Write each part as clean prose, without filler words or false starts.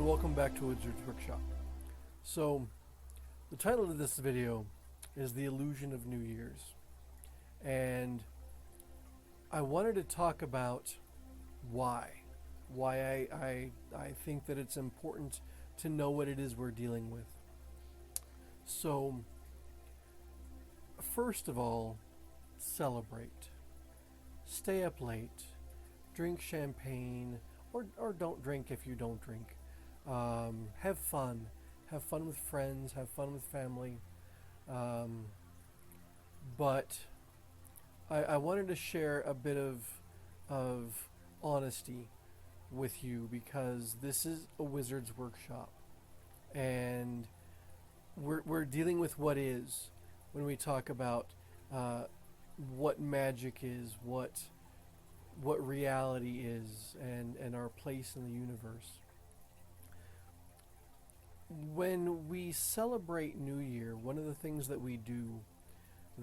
welcome back to Wizard's Workshop. So, the title of this video is The Illusion of New Year's. And I wanted to talk about why I think that it's important to know what it is we're dealing with. So, first of all, celebrate. Stay up late. Drink champagne, or don't drink if you don't drink. Have fun. Have fun with friends. Have fun with family. But I wanted to share a bit of honesty with you, because this is a wizard's workshop, and we're dealing with what is when we talk about what magic is, what reality is, and our place in the universe. When we celebrate New Year, one of the things that we do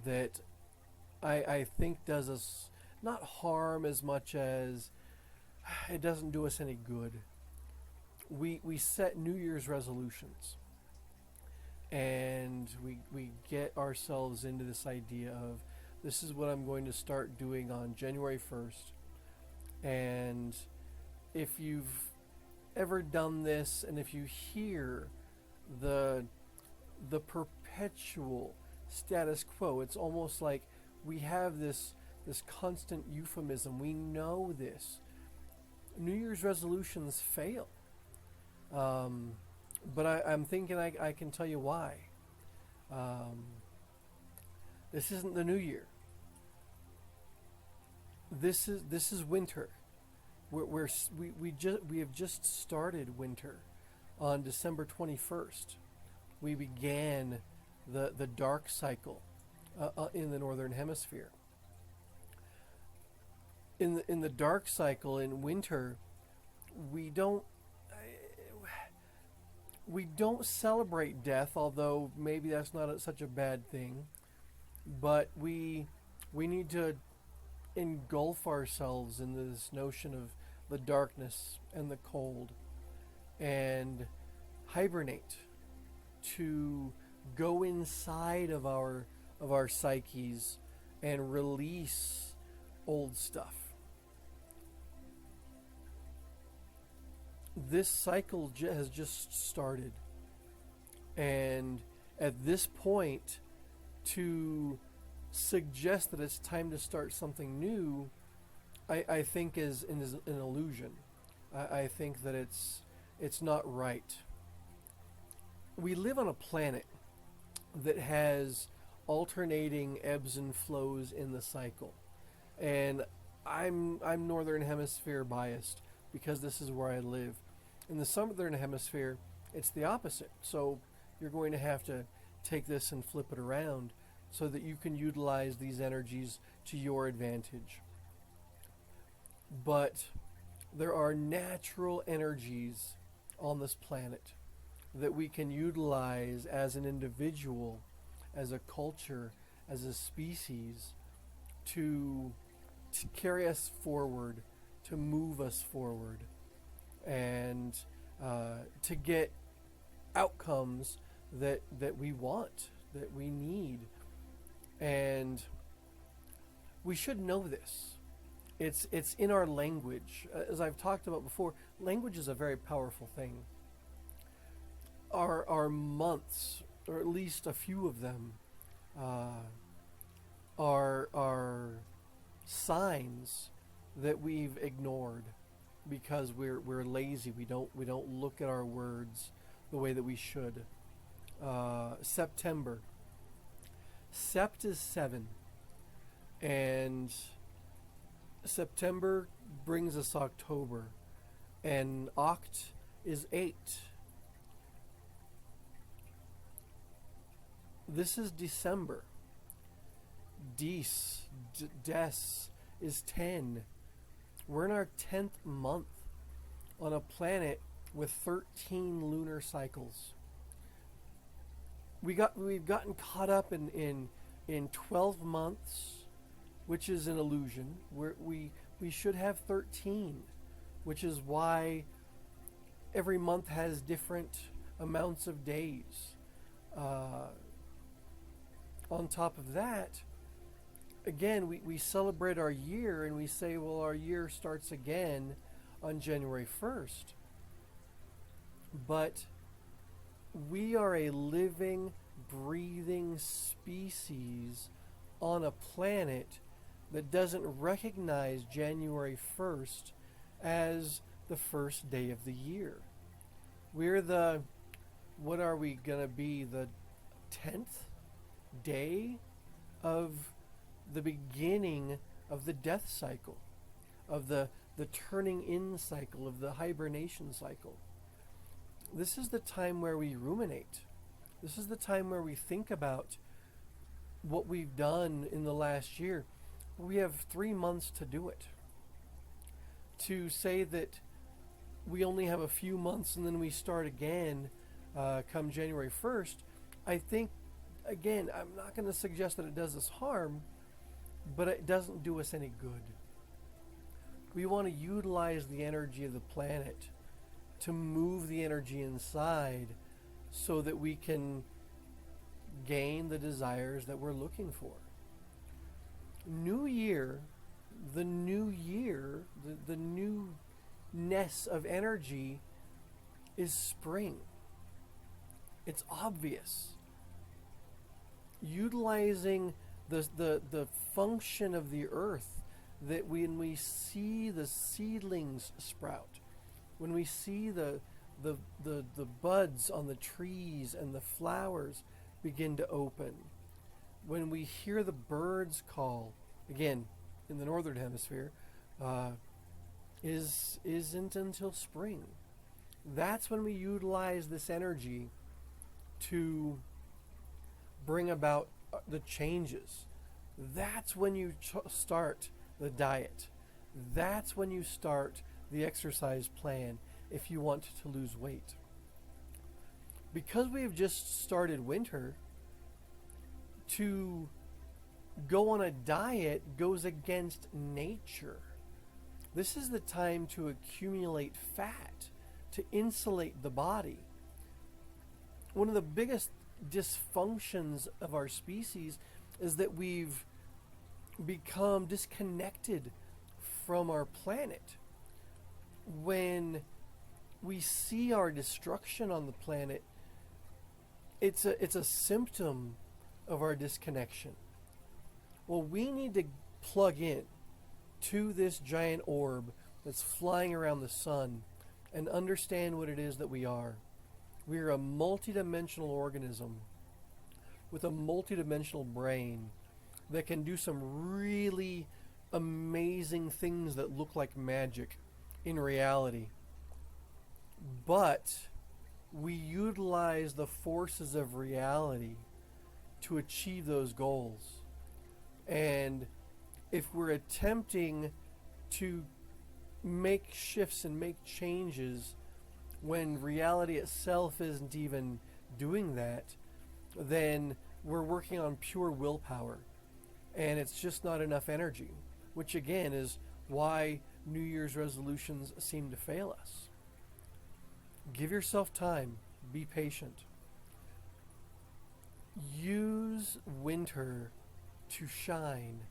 that I think does us not harm as much as it doesn't do us any good. We set New Year's resolutions, and we get ourselves into this idea of, this is what I'm going to start doing on January 1st. And if you've ever done this, and if you hear the perpetual status quo, it's almost like we have this constant euphemism. We know this. New Year's resolutions fail. But I'm thinking I can tell you why. This isn't the new year. This is winter. We have just started winter. On December 21st, we began the dark cycle in the northern hemisphere. In the dark cycle in winter, we don't celebrate death, although maybe that's not such a bad thing. But we need to engulf ourselves in this notion of the darkness and the cold, and hibernate, to go inside of our psyches and release old stuff. This cycle has just started, and at this point, to suggest that it's time to start something new, I think is an illusion. I think that it's not right. We live on a planet that has alternating ebbs and flows in the cycle, and I'm northern hemisphere biased because this is where I live. In the southern hemisphere, it's the opposite. So you're going to have to take this and flip it around so that you can utilize these energies to your advantage. But there are natural energies on this planet that we can utilize as an individual, as a culture, as a species, to carry us forward, to move us forward, and to get outcomes that we want, that we need. And we should know this. It's in our language. As I've talked about before, language is a very powerful thing. Our months, or at least a few of them, are signs that we've ignored because we're lazy. We don't look at our words the way that we should. September. Sept is 7, and September brings us October, and Oct is 8. This is December. Des is 10. We're in our 10th month on a planet with 13 lunar cycles. We've gotten caught up in 12 months, which is an illusion. We should have 13, which is why every month has different amounts of days. On top of that, again, we celebrate our year and we say, well, our year starts again on January 1st. But we are a living, breathing species on a planet that doesn't recognize January 1st as the first day of the year. We're what are we going to be, the 10th day of the beginning of the death cycle, of the turning in cycle, of the hibernation cycle. This is the time where we ruminate. This is the time where we think about what we've done in the last year. We have 3 months to do it. To say that we only have a few months and then we start again come January 1st, I think, again, I'm not going to suggest that it does us harm, but it doesn't do us any good. We want to utilize the energy of the planet to move the energy inside so that we can gain the desires that we're looking for. New Year, the newness of energy is spring. It's obvious. Utilizing the function of the earth, that when we see the seedlings sprout, when we see the buds on the trees and the flowers begin to open, when we hear the birds call, again, in the northern hemisphere, isn't until spring. That's when we utilize this energy to bring about the changes. That's when you start the diet. That's when you start the exercise plan if you want to lose weight. Because we have just started winter, to go on a diet goes against nature. This is the time to accumulate fat, to insulate the body. One of the biggest dysfunctions of our species is that we've become disconnected from our planet. When we see our destruction on the planet, it's a symptom of our disconnection. Well, we need to plug in to this giant orb that's flying around the sun and understand what it is that we are. We are a multidimensional organism with a multidimensional brain that can do some really amazing things that look like magic in reality. But we utilize the forces of reality to achieve those goals. And if we're attempting to make shifts and make changes when reality itself isn't even doing that, then we're working on pure willpower. And it's just not enough energy, which again is why New Year's resolutions seem to fail us. Give yourself time. Be patient. Use winter to shine.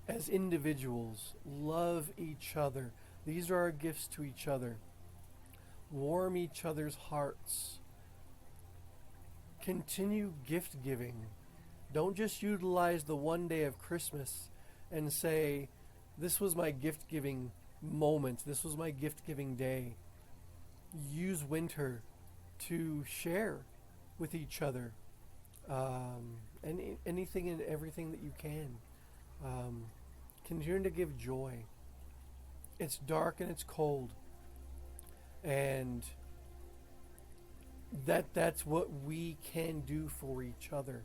As individuals, love each other. These are our gifts to each other. Warm each other's hearts. Continue gift giving. Don't just utilize the one day of Christmas and say, this was my gift giving moment. This was my gift giving day. Use winter to share with each other. Anything and everything that you can. Continue to give joy. It's dark and it's cold. And that's what we can do for each other.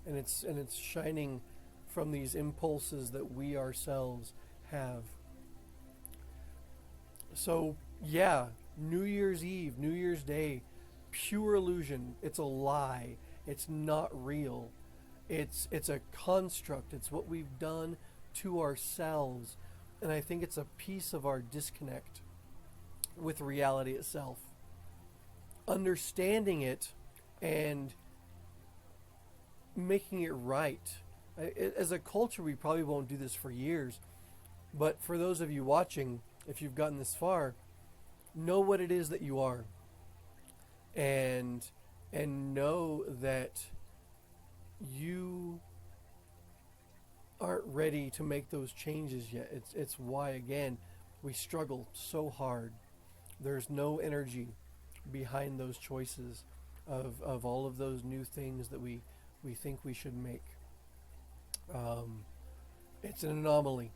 And it's shining from these impulses that we ourselves have. So yeah, New Year's Eve, New Year's Day, pure illusion. It's a lie. It's not real. It's a construct. It's what we've done to ourselves. And I think it's a piece of our disconnect. with reality itself. Understanding it and making it right. As a culture, we probably won't do this for years, but for those of you watching, if you've gotten this far, know what it is that you are, and know that you aren't ready to make those changes yet. It's why, again, we struggle so hard. There's no energy behind those choices of all of those new things that we think we should make. It's an anomaly.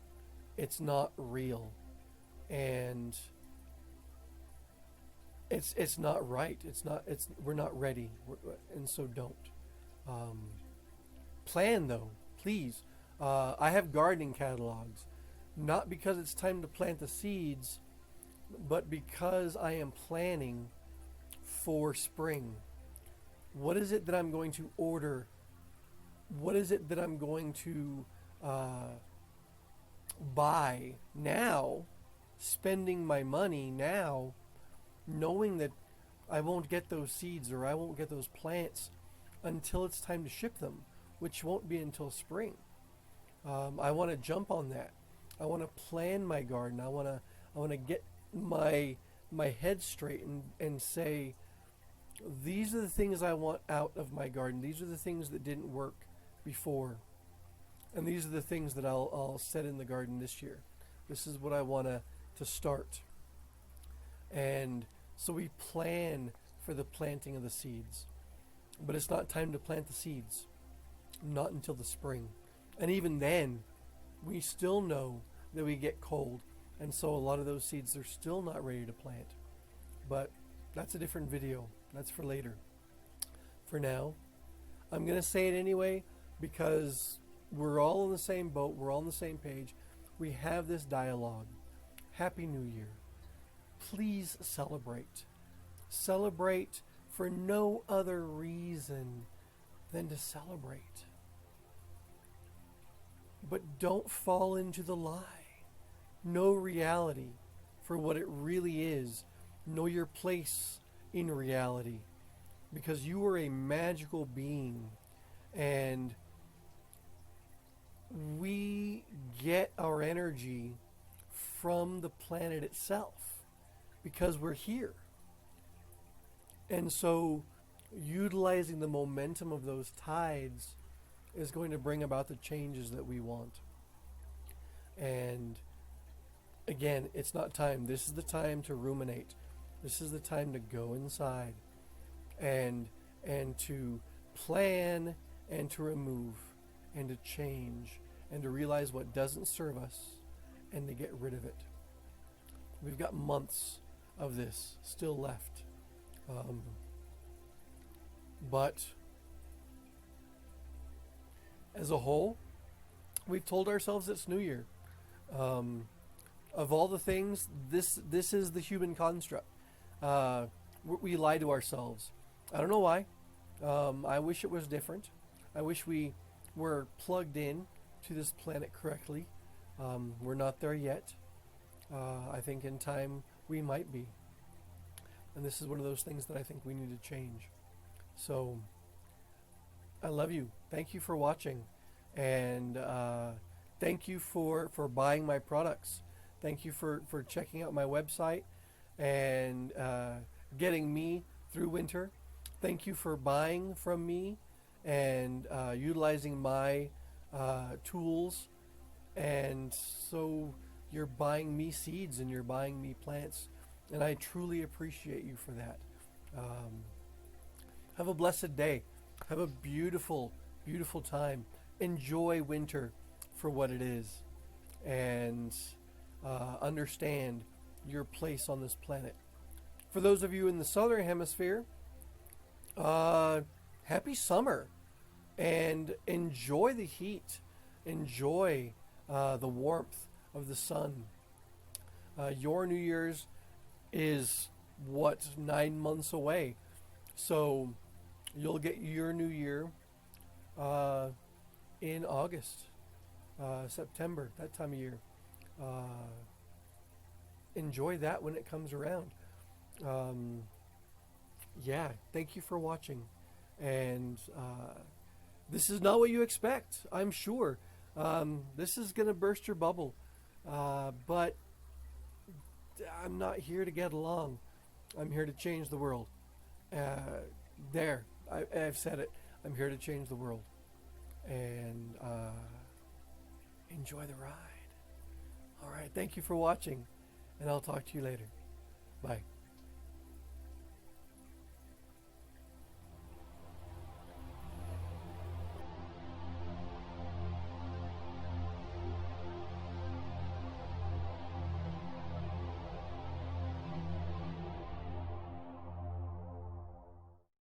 It's not real, and it's not right. We're not ready, and so don't. Plan though, please. I have gardening catalogs, not because it's time to plant the seeds, but because I am planning for spring. What is it that I'm going to order? What is it that I'm going to buy now, spending my money now, knowing that I won't get those seeds or I won't get those plants until it's time to ship them, which won't be until spring. I want to jump on that. I want to plan my garden. I want to get my head straight and say, these are the things I want out of my garden. These are the things that didn't work before, and these are the things that I'll set in the garden this year. This is what I want to start. And so we plan for the planting of the seeds, but it's not time to plant the seeds, not until the spring. And even then, we still know that we get cold, and so a lot of those seeds are still not ready to plant. But that's a different video. That's for later. For now, I'm going to say it anyway because we're all in the same boat. We're all on the same page. We have this dialogue. Happy New Year. Please celebrate. Celebrate for no other reason than to celebrate. But don't fall into the lie. Know reality for what it really is. Know your place in reality, because you are a magical being, and we get our energy from the planet itself because we're here. And so utilizing the momentum of those tides is going to bring about the changes that we want. And again, it's not time. This is the time to ruminate. This is the time to go inside and to plan and to remove and to change and to realize what doesn't serve us and to get rid of it. We've got months of this still left. But as a whole, we've told ourselves it's New Year. Of all the things, this is the human construct. We lie to ourselves. I don't know why. I wish it was different. I wish we were plugged in to this planet correctly. We're not there yet. I think in time we might be. And this is one of those things that I think we need to change. So I love you. Thank you for watching. And thank you for buying my products. Thank you for checking out my website and getting me through winter. Thank you for buying from me and utilizing my tools. And so you're buying me seeds and you're buying me plants. And I truly appreciate you for that. Have a blessed day. Have a beautiful, beautiful time. Enjoy winter for what it is. And understand your place on this planet. For those of you in the southern hemisphere, happy summer, and enjoy the heat. Enjoy the warmth of the sun. Your New Year's is 9 months away, so you'll get your New Year in August, September, that time of year. enjoy that when it comes around. Yeah, thank you for watching. And this is not what you expect, I'm sure. This is going to burst your bubble. But I'm not here to get along. I'm here to change the world. There, I've said it. I'm here to change the world. And enjoy the ride. All right, thank you for watching. And I'll talk to you later. Bye.